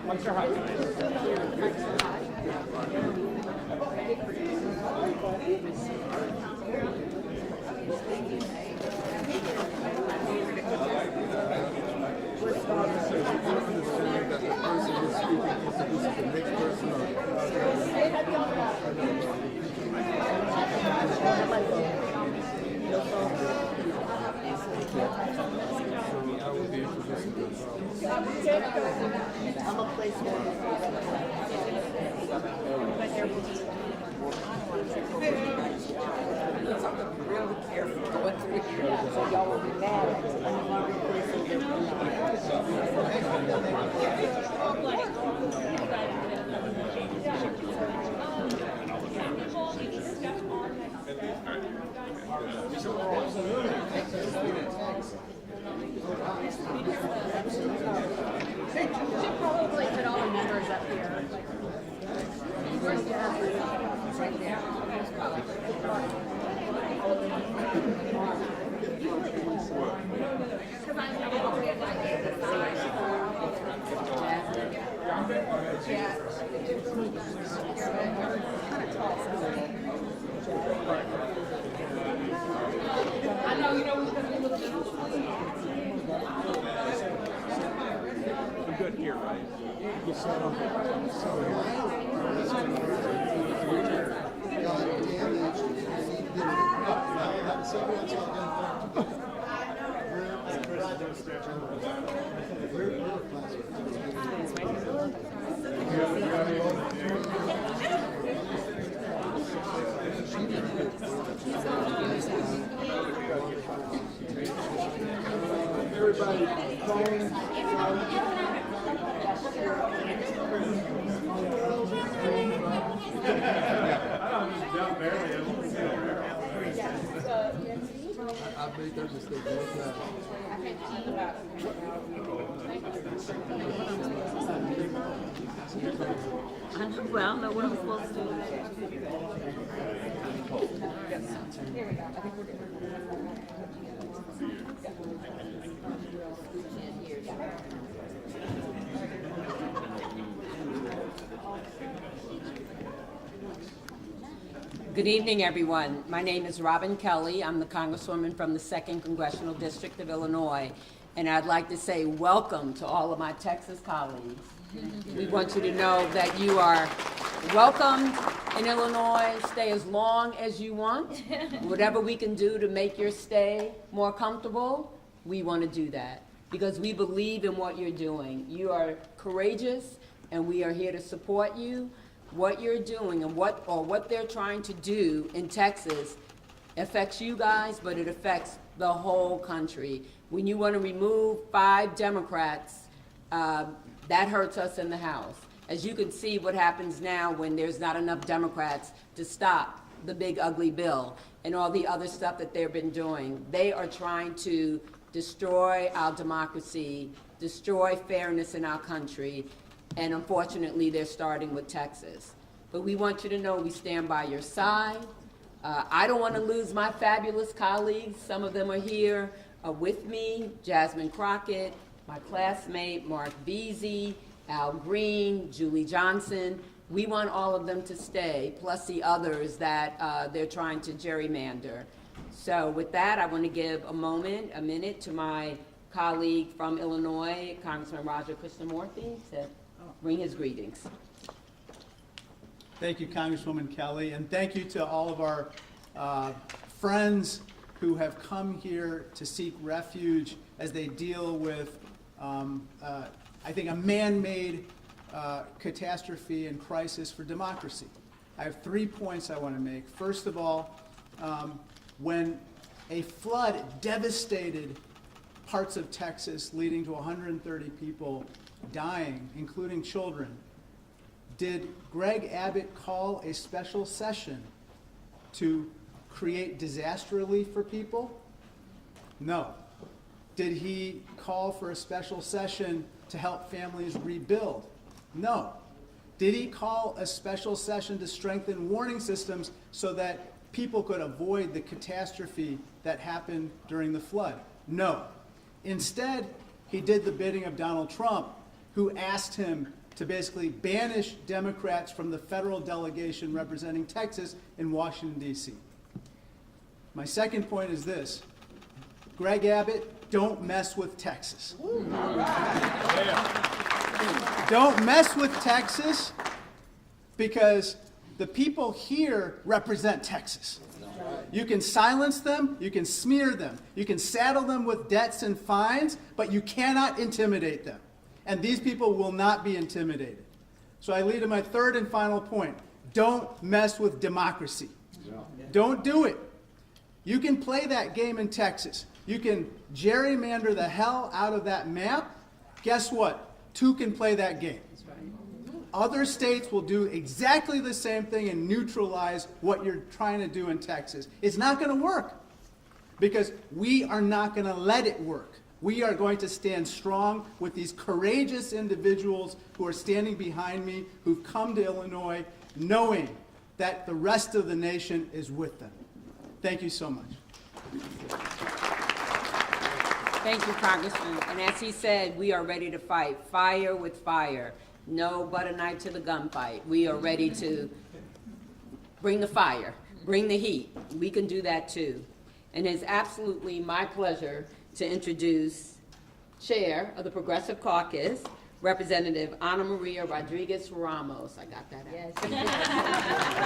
Mike's are hot. I'm a placeholder. Really careful going through here, so y'all will be mad at me. I'm a Should probably put all the numbers up here. right there. I know, you know, we're going to be looking. I'm good here, right? Everybody, phones. I made that mistake both times. Well, I don't know what I'm supposed to do. Here we go. I think we're good. Good evening, everyone. My name is Robin Kelly. I'm the Congresswoman from the 2nd Congressional District of Illinois. And I'd like to say welcome to all of my Texas colleagues. We want you to know that you are welcome in Illinois. Stay as long as you want. Whatever we can do to make your stay more comfortable, we want to do that because we believe in what you're doing. You are courageous, and we are here to support you. What you're doing and what they're trying to do in Texas affects you guys, but it affects the whole country. When you want to remove 5 Democrats, that hurts us in the House. As you can see what happens now when there's not enough Democrats to stop the big ugly bill and all the other stuff that they've been doing. They are trying to destroy our democracy, destroy fairness in our country, and unfortunately, they're starting with Texas. But we want you to know we stand by your side. I don't want to lose my fabulous colleagues. Some of them are here with me. Jasmine Crockett, my classmate, Mark Veazey, Al Green, Julie Johnson. We want all of them to stay, plus the others that they're trying to gerrymander. So with that, I want to give a minute to my colleague from Illinois, Congressman Raja Krishnamurthy, to bring his greetings. Thank you, Congresswoman Kelly, and thank you to all of our friends who have come here to seek refuge as they deal with, I think, a man-made catastrophe and crisis for democracy. I have 3 points I want to make. First of all, when a flood devastated parts of Texas, leading to 130 people dying, including children, did Greg Abbott call a special session to create disaster relief for people? No. Did he call for a special session to help families rebuild? No. Did he call a special session to strengthen warning systems so that people could avoid the catastrophe that happened during the flood? No. Instead, he did the bidding of Donald Trump, who asked him to basically banish Democrats from the federal delegation representing Texas in Washington, D.C. My second point is this. Greg Abbott, don't mess with Texas. Don't mess with Texas, because the people here represent Texas. You can silence them, you can smear them, you can saddle them with debts and fines, but you cannot intimidate them. And these people will not be intimidated. So I lead to my third and final point. Don't mess with democracy. Don't do it. You can play that game in Texas. You can gerrymander the hell out of that map. Guess what? Two can play that game. Other states will do exactly the same thing and neutralize what you're trying to do in Texas. It's not going to work, because we are not going to let it work. We are going to stand strong with these courageous individuals who are standing behind me, who've come to Illinois knowing that the rest of the nation is with them. Thank you so much. Thank you, Congressman. And as he said, we are ready to fight fire with fire. No butter knife to the gunfight. We are ready to bring the fire, bring the heat. We can do that too. And it's absolutely my pleasure to introduce Chair of the Progressive Caucus, Representative Ana Maria Rodriguez Ramos. I got that out. Yes.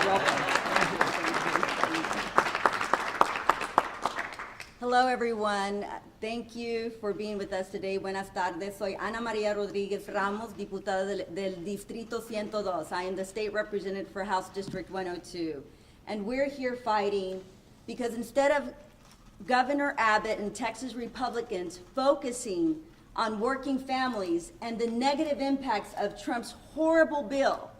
Welcome. Hello, everyone. Thank you for being with us today. Buenas tardes. Soy Ana Maria Rodriguez Ramos, diputada del Distrito 102. I am the state representative for House District 102. And we're here fighting because instead of Governor Abbott and Texas Republicans focusing on working families and the negative impacts of Trump's horrible bill,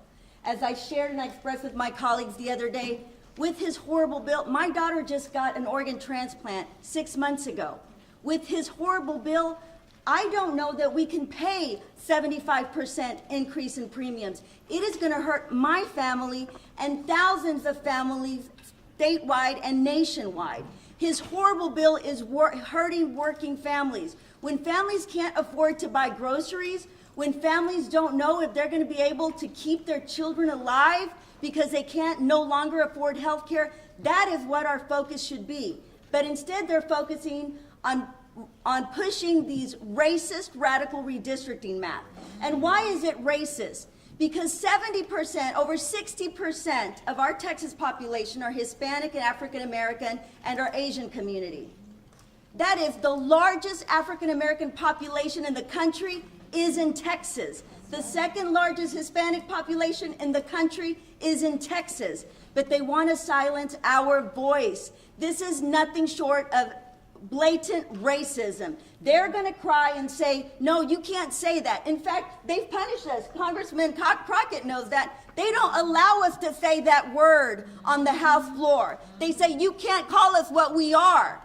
as I shared and I expressed with my colleagues the other day, with his horrible bill, my daughter just got an organ transplant 6 months ago. With his horrible bill, I don't know that we can pay 75% increase in premiums. It is going to hurt my family and thousands of families statewide and nationwide. His horrible bill is hurting working families. When families can't afford to buy groceries, when families don't know if they're going to be able to keep their children alive because they can't no longer afford health care, that is what our focus should be. But instead they're focusing on pushing these racist, radical redistricting maps. And why is it racist? Because 70%, over 60% of our Texas population are Hispanic and African American and our Asian community. That is the largest African American population in the country is in Texas. The second largest Hispanic population in the country is in Texas. But they want to silence our voice. This is nothing short of blatant racism. They're going to cry and say, no, you can't say that. In fact, they've punished us. Congressman Crockett knows that. They don't allow us to say that word on the House floor. They say, you can't call us what we are.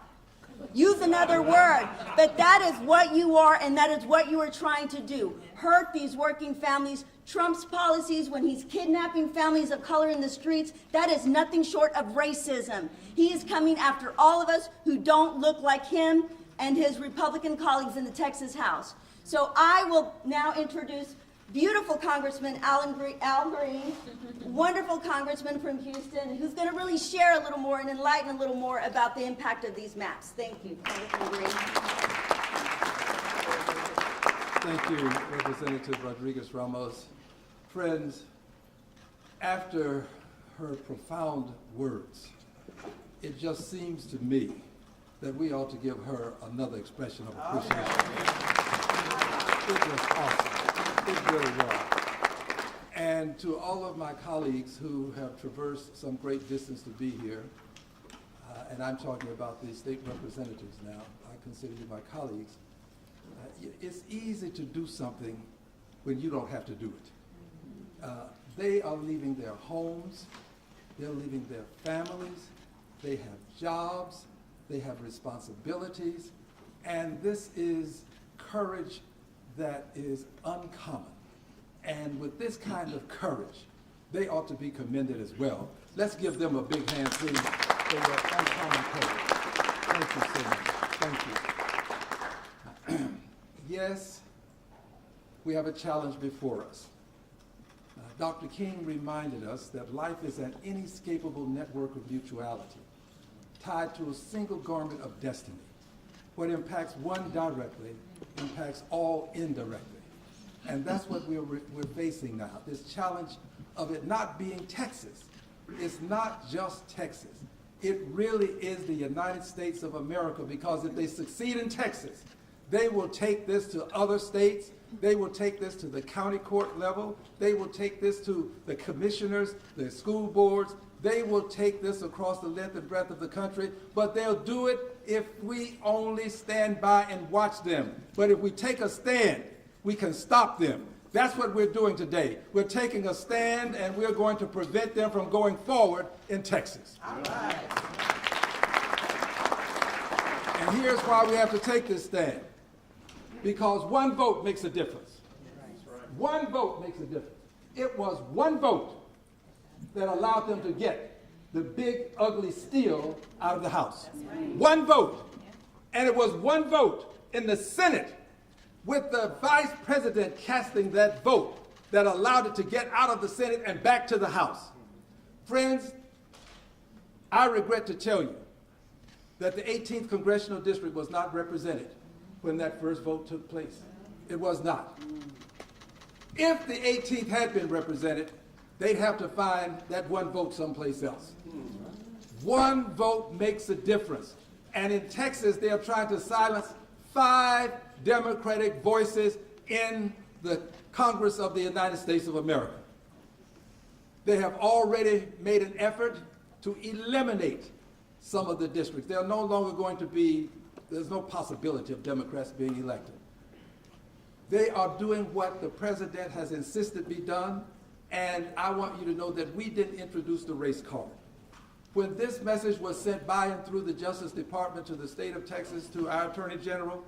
Use another word. But that is what you are, and that is what you are trying to do. Hurt these working families. Trump's policies when he's kidnapping families of color in the streets, that is nothing short of racism. He is coming after all of us who don't look like him and his Republican colleagues in the Texas House. So I will now introduce beautiful Congressman Al Green, wonderful congressman from Houston, who's going to really share a little more and enlighten a little more about the impact of these maps. Thank you, Congressman Green. Thank you, Representative Rodriguez Ramos. Friends, after her profound words, it just seems to me that we ought to give her another expression of appreciation. It was awesome. It really was. And to all of my colleagues who have traversed some great distance to be here, and I'm talking about the state representatives now, I consider you my colleagues, it's easy to do something when you don't have to do it. They are leaving their homes, they're leaving their families, they have jobs, they have responsibilities, and this is courage that is uncommon. And with this kind of courage, they ought to be commended as well. Let's give them a big hand, please, for their uncommon courage. Thank you so much. Thank you. yes, we have a challenge before us. Dr. King reminded us that life is an inescapable network of mutuality, tied to a single garment of destiny. What impacts one directly impacts all indirectly. And that's what we're facing now, this challenge of it not being Texas. It's not just Texas. It really is the United States of America, because if they succeed in Texas, they will take this to other states. They will take this to the county court level. They will take this to the commissioners, the school boards. They will take this across the length and breadth of the country, but they'll do it if we only stand by and watch them. But if we take a stand, we can stop them. That's what we're doing today. We're taking a stand, and we're going to prevent them from going forward in Texas. All right. And here's why we have to take this stand. Because one vote makes a difference. One vote makes a difference. It was one vote that allowed them to get the big, ugly steal out of the House. One vote. And it was one vote in the Senate, with the vice president casting that vote, that allowed it to get out of the Senate and back to the House. Friends, I regret to tell you that the 18th Congressional District was not represented when that first vote took place. It was not. If the 18th had been represented, they'd have to find that one vote someplace else. One vote makes a difference. And in Texas, they are trying to silence 5 Democratic voices in the Congress of the United States of America. They have already made an effort to eliminate some of the districts. They are no longer going to be, there's no possibility of Democrats being elected. They are doing what the president has insisted be done, and I want you to know that we didn't introduce the race card. When this message was sent by and through the Justice Department to the state of Texas, to our Attorney General,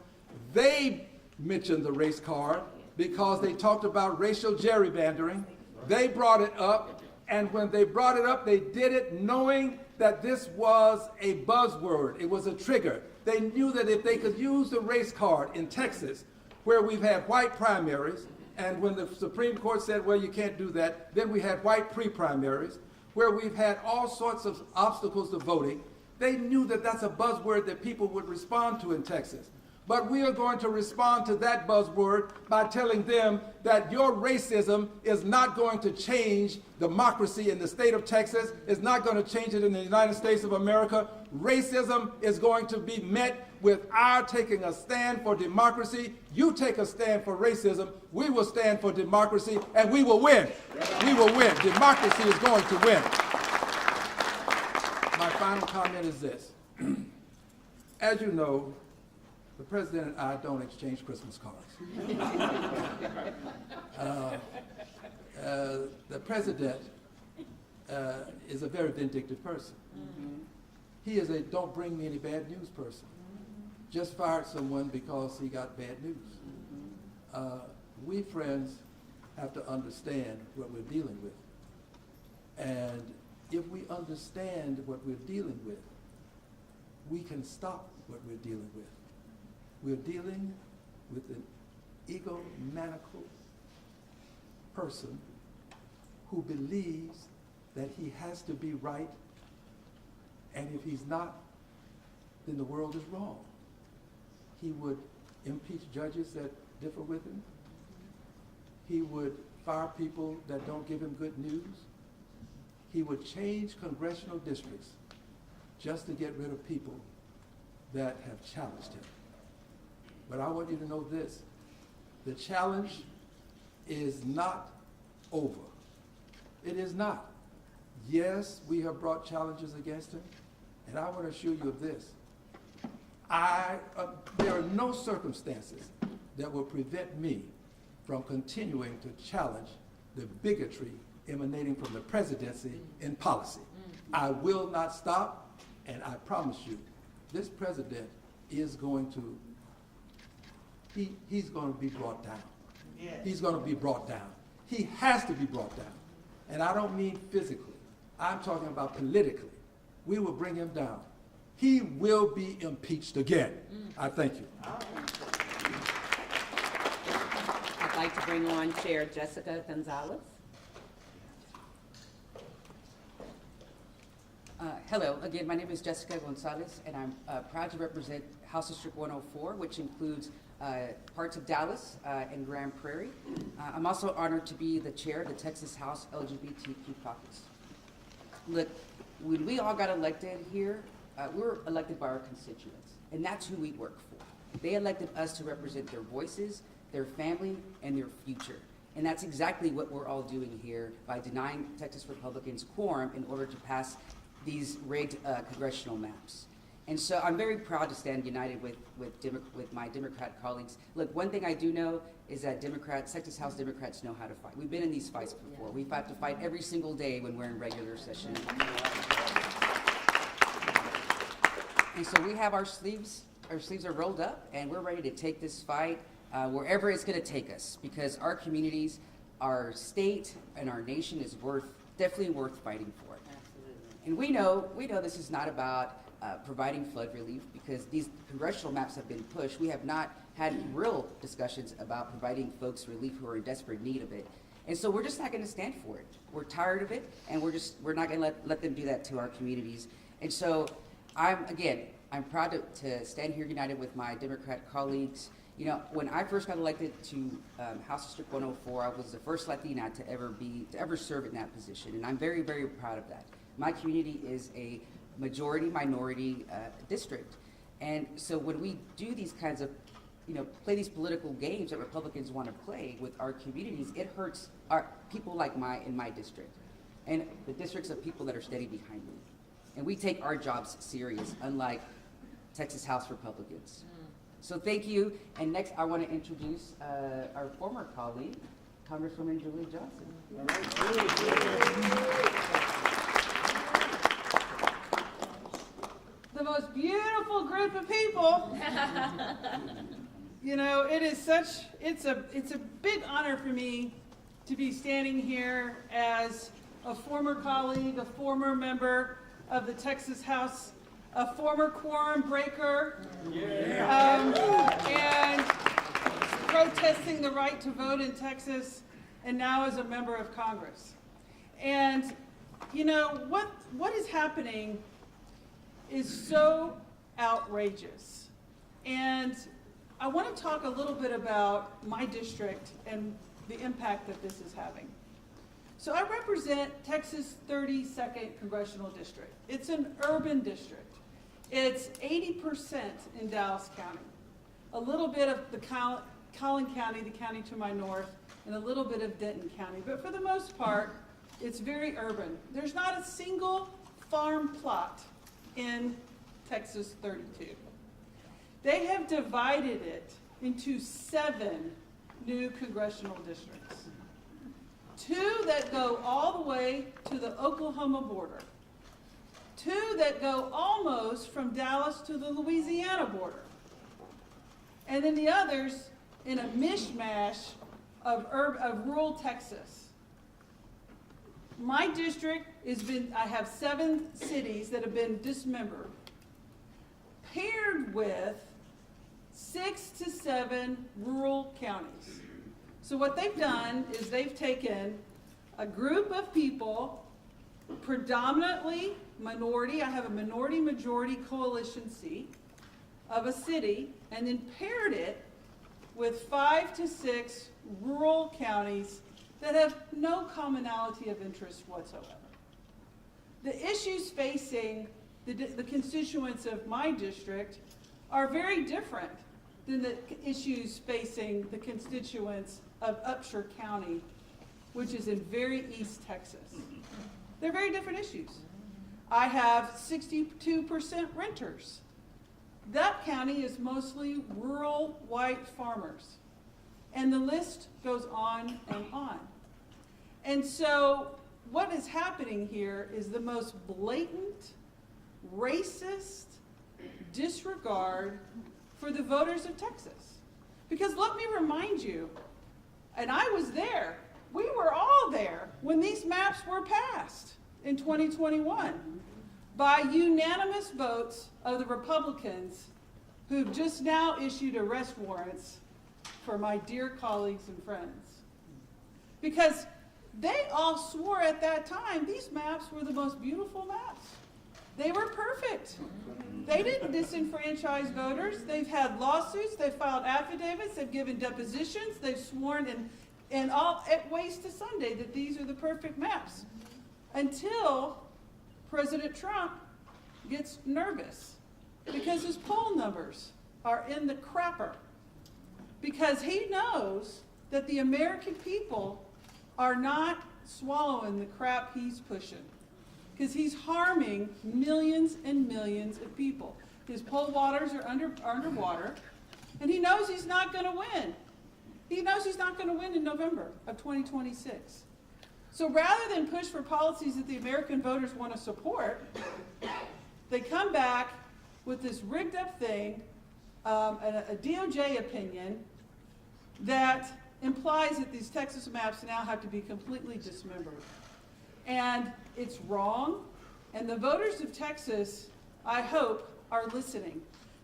they mentioned the race card because they talked about racial gerrymandering. They brought it up, and when they brought it up, they did it knowing that this was a buzzword. It was a trigger. They knew that if they could use the race card in Texas, where we've had white primaries, and when the Supreme Court said, well, you can't do that, then we had white pre-primaries, where we've had all sorts of obstacles to voting. They knew that that's a buzzword that people would respond to in Texas. But we are going to respond to that buzzword by telling them that your racism is not going to change democracy in the state of Texas. It's not going to change it in the United States of America. Racism is going to be met with our taking a stand for democracy. You take a stand for racism. We will stand for democracy, and we will win. We will win. Democracy is going to win. My final comment is this. As you know, the president and I don't exchange Christmas cards. The president is a very vindictive person. He is a don't bring me any bad news person. Just fired someone because he got bad news. We, friends, have to understand what we're dealing with. And if we understand what we're dealing with, we can stop what we're dealing with. We're dealing with an egomaniacal person who believes that he has to be right, and if he's not, then the world is wrong. He would impeach judges that differ with him. He would fire people that don't give him good news. He would change congressional districts just to get rid of people that have challenged him. But I want you to know this. The challenge is not over. It is not. Yes, we have brought challenges against him, and I want to assure you of this. There are no circumstances that will prevent me from continuing to challenge the bigotry emanating from the presidency in policy. I will not stop, and I promise you, this president is going to, he's going to be brought down. Yes. He's going to be brought down. He has to be brought down. And I don't mean physically. I'm talking about politically. We will bring him down. He will be impeached again. I thank you. like to bring on Chair Jessica Gonzalez. Hello, again, my name is Jessica Gonzalez, and I'm proud to represent House District 104, which includes parts of Dallas and Grand Prairie. I'm also honored to be the chair of the Texas House LGBTQ caucus. Look, when we all got elected here, we were elected by our constituents, and that's who we work for. They elected us to represent their voices, their family, and their future. And that's exactly what we're all doing here by denying Texas Republicans quorum in order to pass these rigged congressional maps. And so I'm very proud to stand united with my Democrat colleagues. Look, one thing I do know is that Texas House Democrats know how to fight. We've been in these fights before. We've had to fight every single day when we're in regular session. And so we have our sleeves are rolled up, and we're ready to take this fight wherever it's gonna take us, because our communities, our state, and our nation is definitely worth fighting for. And we know this is not about providing flood relief, because these congressional maps have been pushed. We have not had real discussions about providing folks relief who are in desperate need of it. And so we're just not gonna stand for it. We're tired of it, and we're not gonna let them do that to our communities. And so I'm proud to stand here united with my Democrat colleagues. You know, when I first got elected to House District 104, I was the first Latina to ever serve in that position, and I'm very, very proud of that. My community is a majority minority district, and so when we do these kinds of, play these political games that Republicans want to play with our communities, it hurts our people like in my district, and the districts of people that are steady behind me. And we take our jobs serious, unlike Texas House Republicans. So thank you. And next, I want to introduce our former colleague, Congresswoman Julie Johnson. All right. The most beautiful group of people. It is it's a big honor for me to be standing here as a former colleague, a former member of the Texas House, a former quorum breaker, and protesting the right to vote in Texas, and now as a member of Congress. And what is happening is so outrageous. And I want to talk a little bit about my district and the impact that this is having. So I represent Texas 32nd Congressional District. It's an urban district. It's 80% in Dallas County, a little bit of the Collin County, the county to my north, and a little bit of Denton County. But for the most part, it's very urban. There's not a single farm plot in Texas 32. They have divided it into 7 new congressional districts. 2 that go all the way to the Oklahoma border. 2 that go almost from Dallas to the Louisiana border. And then the others in a mishmash of rural Texas. My district I have 7 cities that have been dismembered, paired with 6 to 7 rural counties. So what they've done is they've taken a group of people, predominantly minority, I have a minority-majority coalition seat of a city, and then paired it with 5 to 6 rural counties that have no commonality of interest whatsoever. The issues facing the constituents of my district are very different than the issues facing the constituents of Upshur County, which is in very East Texas. They're very different issues. I have 62% renters. That county is mostly rural white farmers. And the list goes on and on. And so what is happening here is the most blatant, racist disregard for the voters of Texas. Because let me remind you, and I was there, we were all there when these maps were passed in 2021 by unanimous votes of the Republicans who've just now issued arrest warrants for my dear colleagues and friends. Because they all swore at that time these maps were the most beautiful maps. They were perfect. They didn't disenfranchise voters. They've had lawsuits, they've filed affidavits, they've given depositions, they've sworn and all at waste to Sunday that these are the perfect maps. Until President Trump gets nervous because his poll numbers are in the crapper. Because he knows that the American people are not swallowing the crap he's pushing. Because he's harming millions and millions of people. His poll waters are underwater, and he knows he's not going to win. He knows he's not going to win in November of 2026. So rather than push for policies that the American voters want to support, they come back with this rigged up thing, a DOJ opinion that implies that these Texas maps now have to be completely dismembered. And it's wrong, and the voters of Texas, I hope, are listening.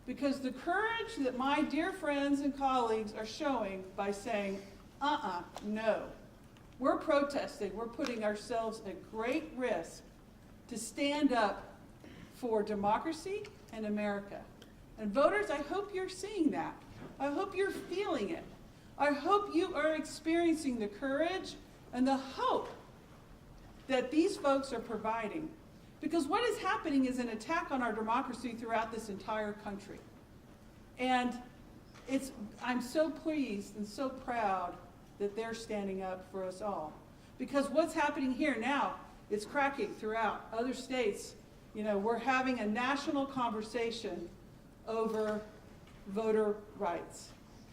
Because the courage that my dear friends and colleagues are showing by saying, no, we're protesting, we're putting ourselves at great risk to stand up for democracy and America. And voters, I hope you're seeing that. I hope you're feeling it. I hope you are experiencing the courage and the hope that these folks are providing. Because what is happening is an attack on our democracy throughout this entire country. And I'm so pleased and so proud that they're standing up for us all. Because what's happening here now, it's cracking throughout other states. You know, we're having a national conversation over voter rights.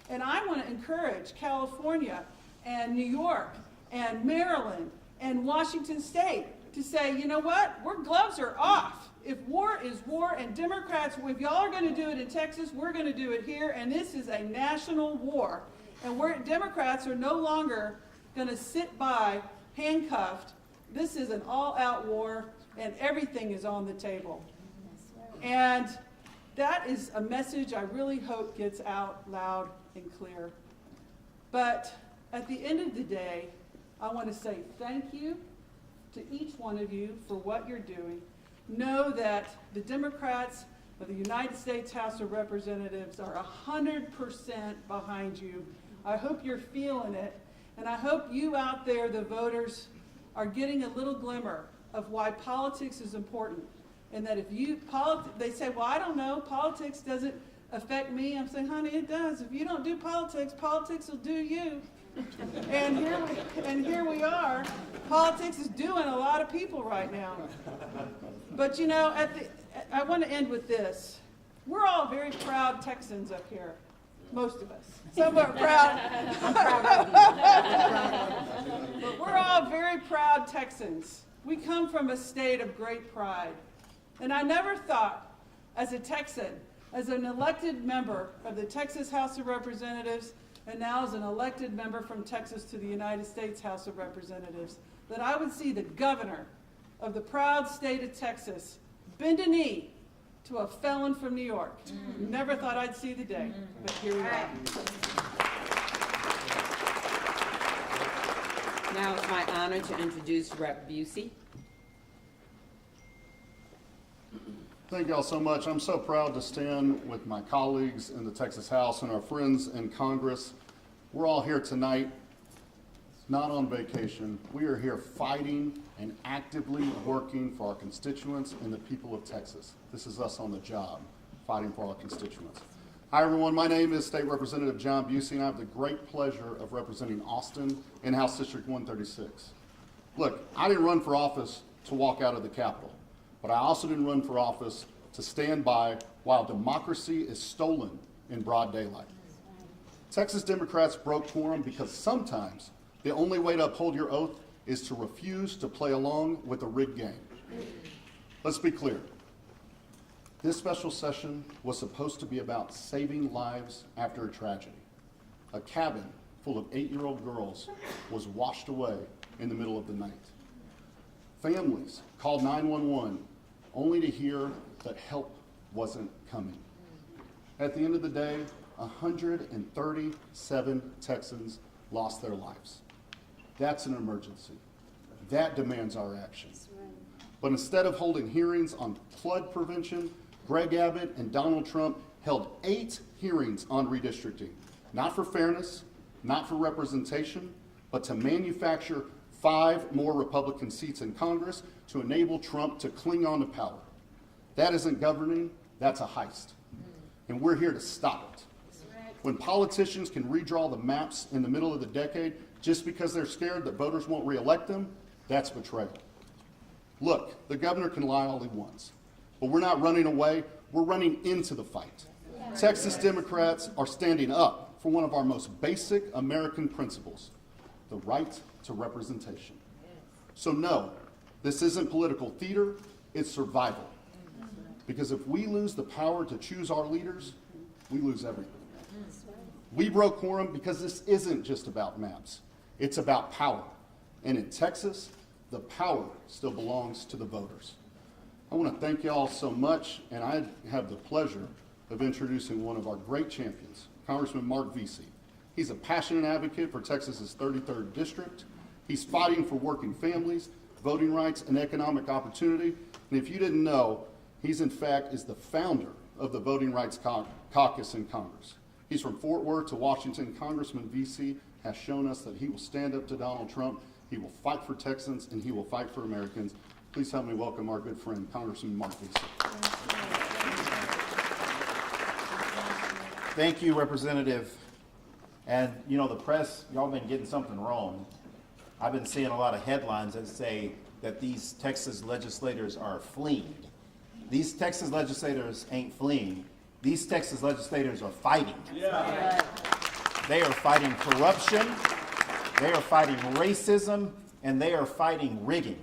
And I want to encourage California and New York and Maryland and Washington State to say, you know what, gloves are off. If war is war, and Democrats, if y'all are going to do it in Texas, we're going to do it here, and this is a national war. And Democrats are no longer going to sit by handcuffed. This is an all-out war, and everything is on the table. And that is a message I really hope gets out loud and clear. But at the end of the day, I want to say thank you to each one of you for what you're doing. Know that the Democrats of the United States House of Representatives are 100% behind you. I hope you're feeling it, and I hope you out there, the voters, are getting a little glimmer of why politics is important. And that if they say, well, I don't know, politics doesn't affect me. I'm saying, honey, it does. If you don't do politics, politics will do you. And here we are. Politics is doing a lot of people right now. But you know, I want to end with this. We're all very proud Texans up here. Most of us. Some are proud. But we're all very proud Texans. We come from a state of great pride. And I never thought, as a Texan, as an elected member of the Texas House of Representatives, and now as an elected member from Texas to the United States House of Representatives, that I would see the governor of the proud state of Texas bend a knee to a felon from New York. Never thought I'd see the day, but here we are. Now it's my honor to introduce Rep. Busey. Thank y'all so much. I'm so proud to stand with my colleagues in the Texas House and our friends in Congress. We're all here tonight, not on vacation. We are here fighting and actively working for our constituents and the people of Texas. This is us on the job, fighting for our constituents. Hi everyone, my name is State Representative John Busey, and I have the great pleasure of representing Austin in House District 136. Look, I didn't run for office to walk out of the Capitol. But I also didn't run for office to stand by while democracy is stolen in broad daylight. Texas Democrats broke quorum because sometimes the only way to uphold your oath is to refuse to play along with a rigged game. Let's be clear. This special session was supposed to be about saving lives after a tragedy. A cabin full of 8-year-old girls was washed away in the middle of the night. Families called 911 only to hear that help wasn't coming. At the end of the day, 137 Texans lost their lives. That's an emergency. That demands our action. But instead of holding hearings on flood prevention, Greg Abbott and Donald Trump held 8 hearings on redistricting, not for fairness, not for representation, but to manufacture 5 more Republican seats in Congress to enable Trump to cling on to power. That isn't governing, that's a heist. And we're here to stop it. When politicians can redraw the maps in the middle of the decade just because they're scared that voters won't reelect them, that's betrayal. Look, the governor can lie all he wants, but we're not running away, we're running into the fight. Texas Democrats are standing up for one of our most basic American principles, the right to representation. So no, this isn't political theater, it's survival. Because if we lose the power to choose our leaders, we lose everything. We broke quorum because this isn't just about maps, it's about power. And in Texas, the power still belongs to the voters. I want to thank you all so much, and I have the pleasure of introducing one of our great champions, Congressman Mark Vesey. He's a passionate advocate for Texas's 33rd district. He's fighting for working families, voting rights, and economic opportunity. And if you didn't know, he's in fact is the founder of the Voting Rights Caucus in Congress. He's from Fort Worth to Washington. Congressman Vesey has shown us that he will stand up to Donald Trump, he will fight for Texans, and he will fight for Americans. Please help me welcome our good friend, Congressman Mark Vesey. Thank you, Representative. And you know, the press, y'all been getting something wrong. I've been seeing a lot of headlines that say that these Texas legislators are fleeing. These Texas legislators ain't fleeing. These Texas legislators are fighting. Yeah. They are fighting corruption, they are fighting racism, and they are fighting rigging.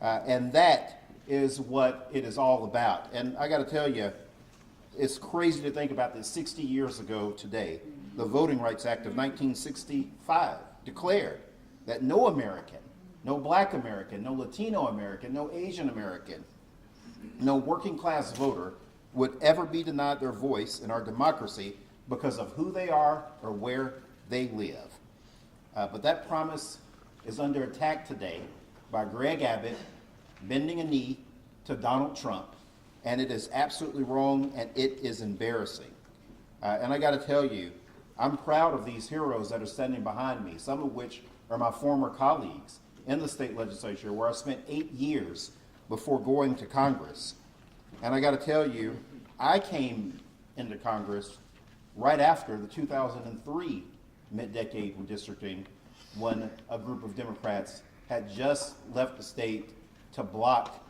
And that is what it is all about. And I got to tell you, it's crazy to think about this. 60 years ago today, the Voting Rights Act of 1965 declared that no American, no Black American, no Latino American, no Asian American, no working class voter would ever be denied their voice in our democracy because of who they are or where they live. But that promise is under attack today by Greg Abbott bending a knee to Donald Trump, and it is absolutely wrong and it is embarrassing. And I got to tell you, I'm proud of these heroes that are standing behind me, some of which are my former colleagues in the state legislature where I spent 8 years before going to Congress. And I got to tell you, I came into Congress right after the 2003 mid-decade redistricting, when a group of Democrats had just left the state to block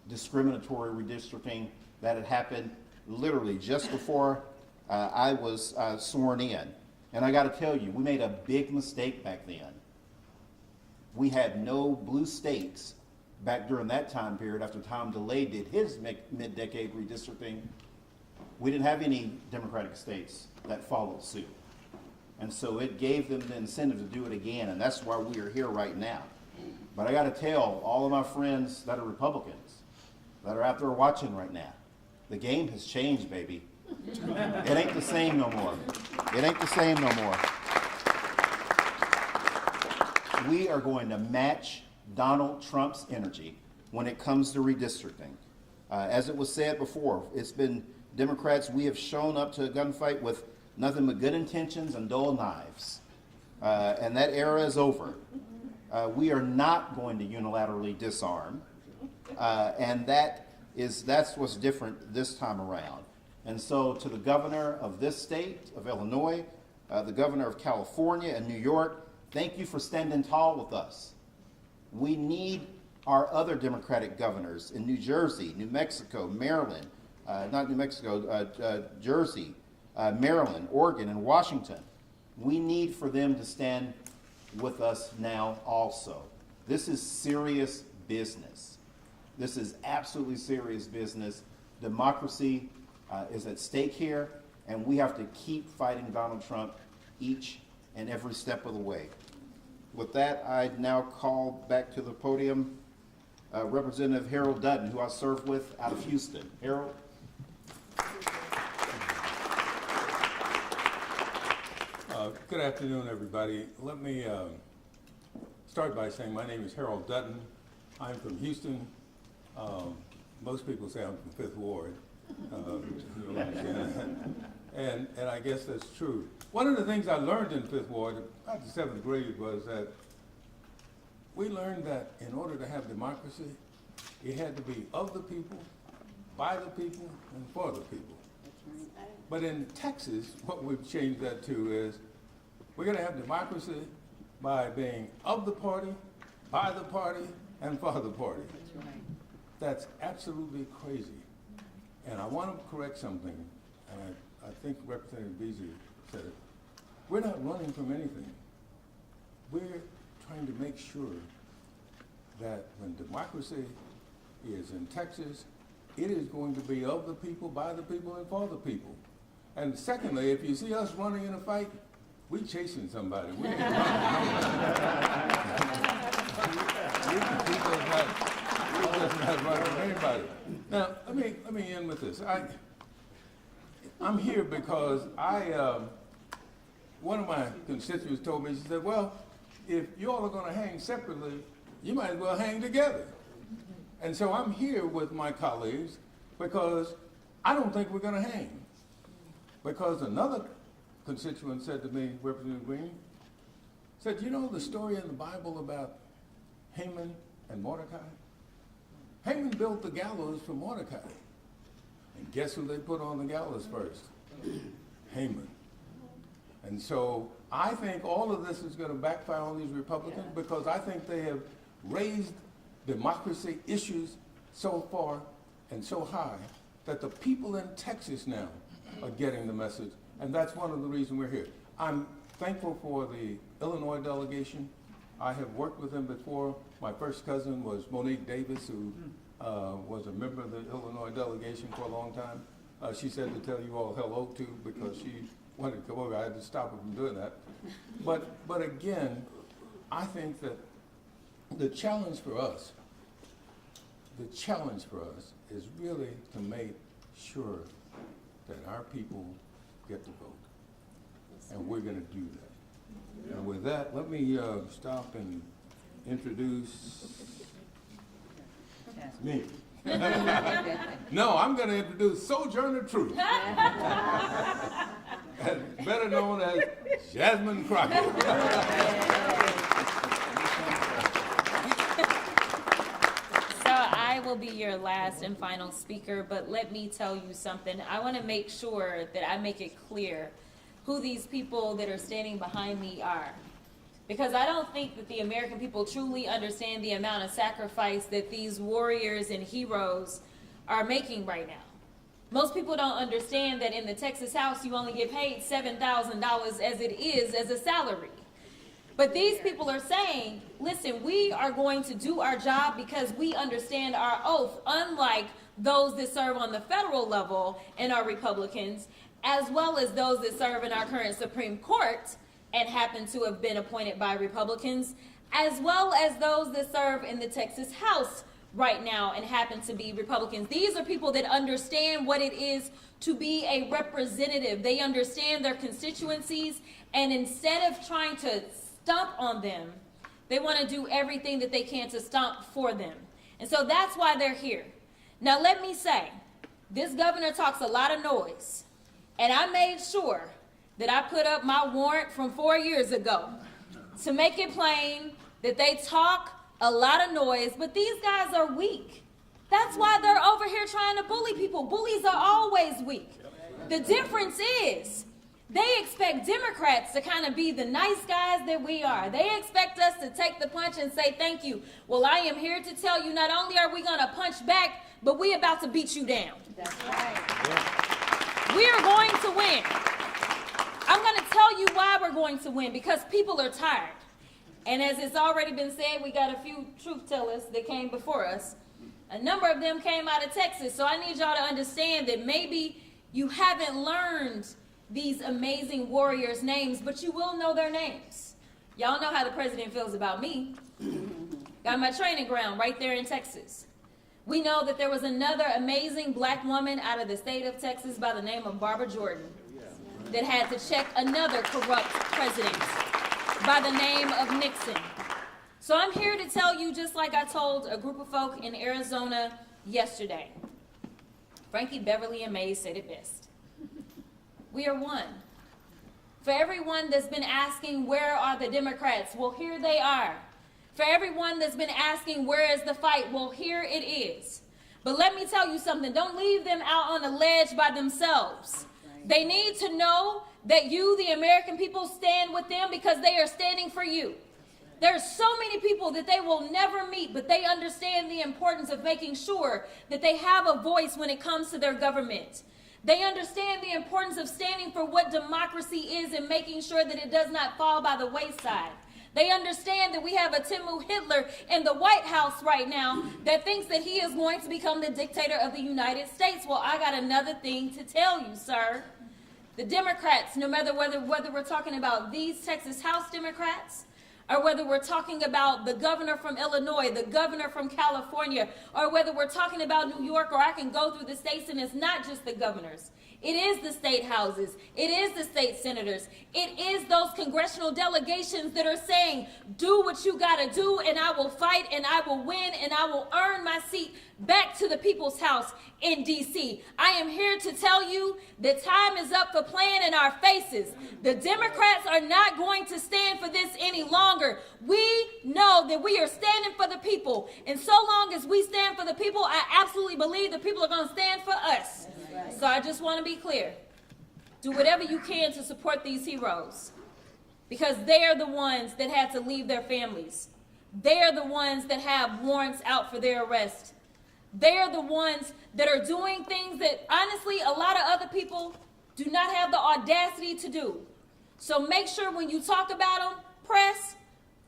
discriminatory redistricting that had happened literally just before I was sworn in. And I got to tell you, we made a big mistake back then. We had no blue states back during that time period after Tom DeLay did his mid-decade redistricting. We didn't have any Democratic states that followed suit. And so it gave them the incentive to do it again, and that's why we are here right now. But I got to tell all of my friends that are Republicans, that are out there watching right now, the game has changed, baby. It ain't the same no more. It ain't the same no more. We are going to match Donald Trump's energy when it comes to redistricting. As it was said before, it's been Democrats, we have shown up to a gunfight with nothing but good intentions and dull knives. And that era is over. We are not going to unilaterally disarm. And that's what's different this time around. And so to the governor of this state, of Illinois, the governor of California and New York, thank you for standing tall with us. We need our other Democratic governors in New Jersey, New Mexico, Maryland, not New Mexico, Jersey, Maryland, Oregon, and Washington. We need for them to stand with us now also. This is serious business. This is absolutely serious business. Democracy is at stake here, and we have to keep fighting Donald Trump each and every step of the way. With that, I now call back to the podium Representative Harold Dutton, who I served with out of Houston. Harold? Good afternoon, everybody. Let me start by saying my name is Harold Dutton. I'm from Houston. Most people say I'm from Fifth Ward. You understand that? And I guess that's true. One of the things I learned in Fifth Ward, about the 7th grade, was that we learned that in order to have democracy, it had to be of the people, by the people, and for the people. But in Texas, what we've changed that to is we're going to have democracy by being of the party, by the party, and for the party. That's right. That's absolutely crazy. And I want to correct something, and I think Representative Beasley said it. We're not running from anything. We're trying to make sure that when democracy is in Texas, it is going to be of the people, by the people, and for the people. And secondly, if you see us running in a fight, we chasing somebody. We ain't We're just not running from anybody. Now, let me end with this. I'm here because one of my constituents told me, she said, well, if you all are going to hang separately, you might as well hang together. And so I'm here with my colleagues because I don't think we're going to hang. Because another constituent said to me, Representative Green, said, you know the story in the Bible about Haman and Mordecai? Haman built the gallows for Mordecai. And guess who they put on the gallows first? Haman. And so I think all of this is going to backfire on these Republicans because I think they have raised democracy issues so far and so high that the people in Texas now are getting the message. And that's one of the reasons we're here. I'm thankful for the Illinois delegation. I have worked with them before. My first cousin was Monique Davis, who was a member of the Illinois delegation for a long time. She said to tell you all hello too because she wanted to come over. I had to stop her from doing that. But again, I think that the challenge for us is really to make sure that our people get to vote. And we're going to do that. And with that, let me stop and introduce me. No, I'm going to introduce Sojourner Truth, better known as Jasmine Crockett. I will be your last and final speaker, but let me tell you something. I want to make sure that I make it clear who these people that are standing behind me are. Because I don't think that the American people truly understand the amount of sacrifice that these warriors and heroes are making right now. Most people don't understand that in the Texas House, you only get paid $7,000 as it is as a salary. But these people are saying, listen, we are going to do our job because we understand our oath, unlike those that serve on the federal level and are Republicans, as well as those that serve in our current Supreme Court and happen to have been appointed by Republicans, as well as those that serve in the Texas House right now and happen to be Republicans. These are people that understand what it is to be a representative. They understand their constituencies, and instead of trying to stomp on them, they want to do everything that they can to stomp for them. And so that's why they're here. Now let me say, this governor talks a lot of noise, and I made sure that I put up my warrant from 4 years ago to make it plain that they talk a lot of noise, but these guys are weak. That's why they're over here trying to bully people. Bullies are always weak. The difference is they expect Democrats to kind of be the nice guys that we are. They expect us to take the punch and say thank you. Well, I am here to tell you, not only are we going to punch back, but we're about to beat you down. That's right. We are going to win. I'm going to tell you why we're going to win, because people are tired. And as it's already been said, we got a few truth tellers that came before us. A number of them came out of Texas, so I need y'all to understand that maybe you haven't learned these amazing warriors' names, but you will know their names. Y'all know how the president feels about me. Got my training ground right there in Texas. We know that there was another amazing black woman out of the state of Texas by the name of Barbara Jordan. that had to check another corrupt president by the name of Nixon. So I'm here to tell you, just like I told a group of folk in Arizona yesterday. Frankie Beverly and Mays said it best. We are one. For everyone that's been asking, where are the Democrats? Well, here they are. For everyone that's been asking, where is the fight? Well, here it is. But let me tell you something. Don't leave them out on a ledge by themselves. They need to know that you, the American people, stand with them because they are standing for you. There's so many people that they will never meet, but they understand the importance of making sure that they have a voice when it comes to their government. They understand the importance of standing for what democracy is and making sure that it does not fall by the wayside. They understand that we have a Timu Hitler in the White House right now that thinks that he is going to become the dictator of the United States. Well, I got another thing to tell you, sir. The Democrats, no matter whether we're talking about these Texas House Democrats, or whether we're talking about the governor from Illinois, the governor from California, or whether we're talking about New York, or I can go through the states, and it's not just the governors. It is the state houses. It is the state senators. It is those congressional delegations that are saying, do what you gotta do, and I will fight, and I will win, and I will earn my seat back to the people's house in D.C. I am here to tell you that time is up for playing in our faces. The Democrats are not going to stand for this any longer. We know that we are standing for the people, and so long as we stand for the people, I absolutely believe the people are going to stand for us. So I just want to be clear. Do whatever you can to support these heroes, because they are the ones that had to leave their families. They are the ones that have warrants out for their arrest. They are the ones that are doing things that, honestly, a lot of other people do not have the audacity to do. So make sure when you talk about them, press,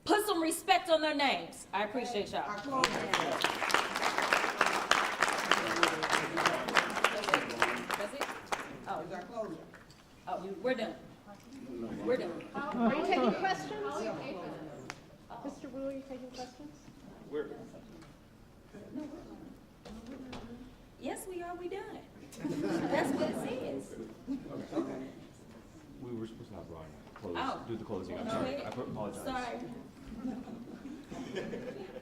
put some respect on their names. I appreciate y'all. Oh, we're done. We're done. Are you taking questions? Mr. Wu, are you taking questions? Yes, we are. We done. That's what it says. We were supposed to have Ron Oh. do the closing. I'm Go sorry. ahead. I apologize. Sorry.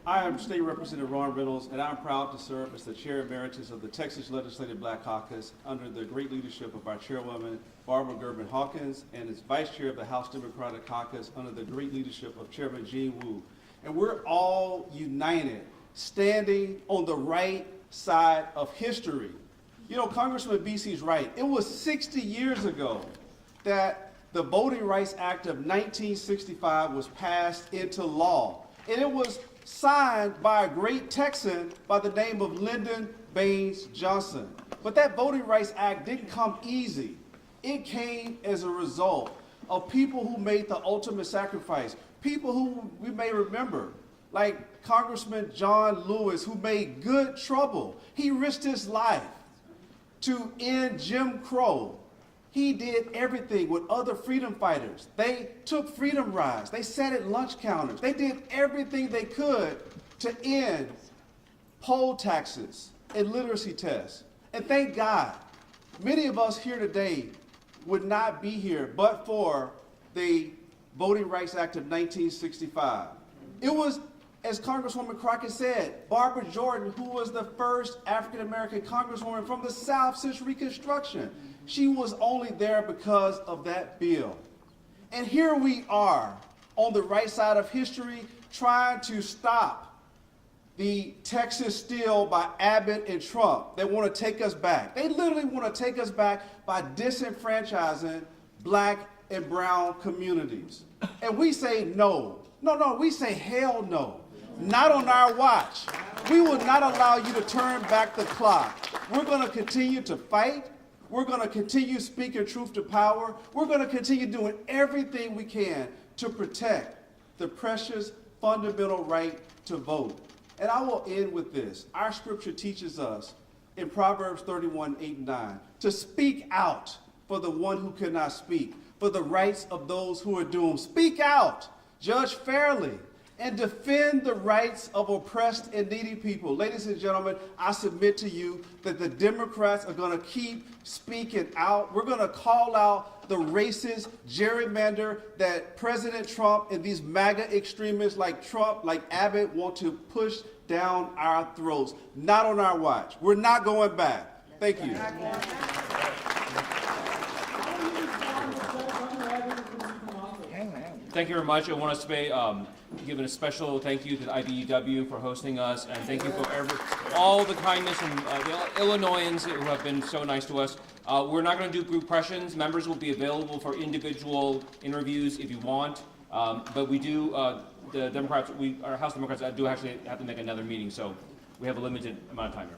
I am State Representative Ron Reynolds, and I'm proud to serve as the Chair Emeritus of the Texas Legislative Black Caucus under the great leadership of our Chairwoman, Barbara Gerben Hawkins, and as Vice Chair of the House Democratic Caucus under the great leadership of Chairman Gene Wu. And we're all united, standing on the right side of history. You know, Congressman BC's right. It was 60 years ago that the Voting Rights Act of 1965 was passed into law. And it was signed by a great Texan by the name of Lyndon Baines Johnson. But that Voting Rights Act didn't come easy. It came as a result of people who made the ultimate sacrifice, people who we may remember, like Congressman John Lewis, who made good trouble. He risked his life to end Jim Crow. He did everything with other freedom fighters. They took freedom rides. They sat at lunch counters. They did everything they could to end poll taxes and literacy tests. And thank God, many of us here today would not be here but for the Voting Rights Act of 1965. It was, as Congresswoman Crockett said, Barbara Jordan, who was the first African-American Congresswoman from the South since Reconstruction. She was only there because of that bill. And here we are on the right side of history trying to stop the Texas steal by Abbott and Trump. They want to take us back. They literally want to take us back by disenfranchising black and brown communities. And we say no. No, we say hell no. Not on our watch. We will not allow you to turn back the clock. We're going to continue to fight. We're going to continue speaking truth to power. We're going to continue doing everything we can to protect the precious fundamental right to vote. And I will end with this. Our scripture teaches us in Proverbs 31:8-9 to speak out for the one who cannot speak, for the rights of those who are doomed. Speak out, judge fairly, and defend the rights of oppressed and needy people. Ladies and gentlemen, I submit to you that the Democrats are going to keep speaking out. We're going to call out the racist gerrymander that President Trump and these MAGA extremists like Trump, like Abbott, want to push down our throats. Not on our watch. We're not going back. Thank you. Thank you very much. I want to give a special thank you to the IBEW for hosting us, and thank you for all the kindness from the Illinoisans who have been so nice to us. We're not going to do group questions. Members will be available for individual interviews if you want, but we do, the Democrats, our House Democrats do actually have to make another meeting, so we have a limited amount of time here.